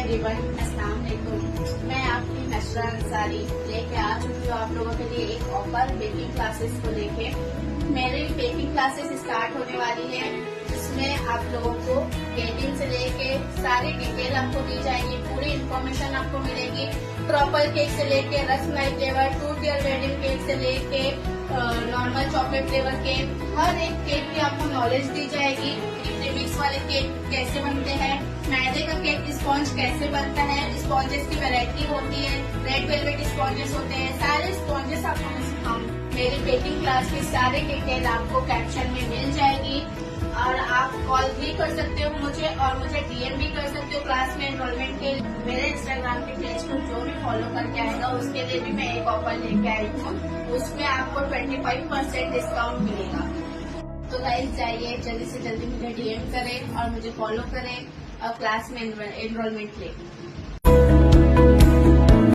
Everyone, अस्सलाम वालेकुम। मैं आपकी नशरा अंसारी लेके आ चुकी हूँ आप लोगों के लिए एक ऑफर बेकिंग क्लासेस को लेके। मेरी बेकिंग क्लासेस स्टार्ट होने वाली है, जिसमें आप लोगों को बेकिंग से लेके सारी डिटेल आपको दी जाएगी, पूरी इन्फॉर्मेशन आपको मिलेगी। प्रॉपर केक से लेके rasmalai flavour, 2 tier wedding cake से लेके नॉर्मल चॉकलेट फ्लेवर केक, हर एक केक की आपको नॉलेज दी जाएगी। मिक्स वाले केक कैसे बनते हैं, मैदे का केक स्पॉन्ज कैसे बनता है, स्पॉन्जेस की वैरायटी होती है, रेड वेलवेट स्पॉन्जेस होते हैं, सारे स्पॉन्जेस आपको मैं सिखाऊंगी। मेरी बेकिंग क्लास की सारी डिटेल आपको कैप्शन में मिल जाएगी और आप कॉल भी कर सकते हो मुझे और मुझे डीएम भी कर सकते हो क्लास में एनरोलमेंट के लिए। मेरे इंस्टाग्राम के पेज को जो भी फॉलो करके आएगा उसके लिए भी मैं एक ऑफर लेके आई हूँ, उसमें आपको 25% डिस्काउंट मिलेगा। तो गाइस जाइए जल्दी से जल्दी मुझे डीएम करें और मुझे फॉलो करें और क्लास में एनरोलमेंट लें।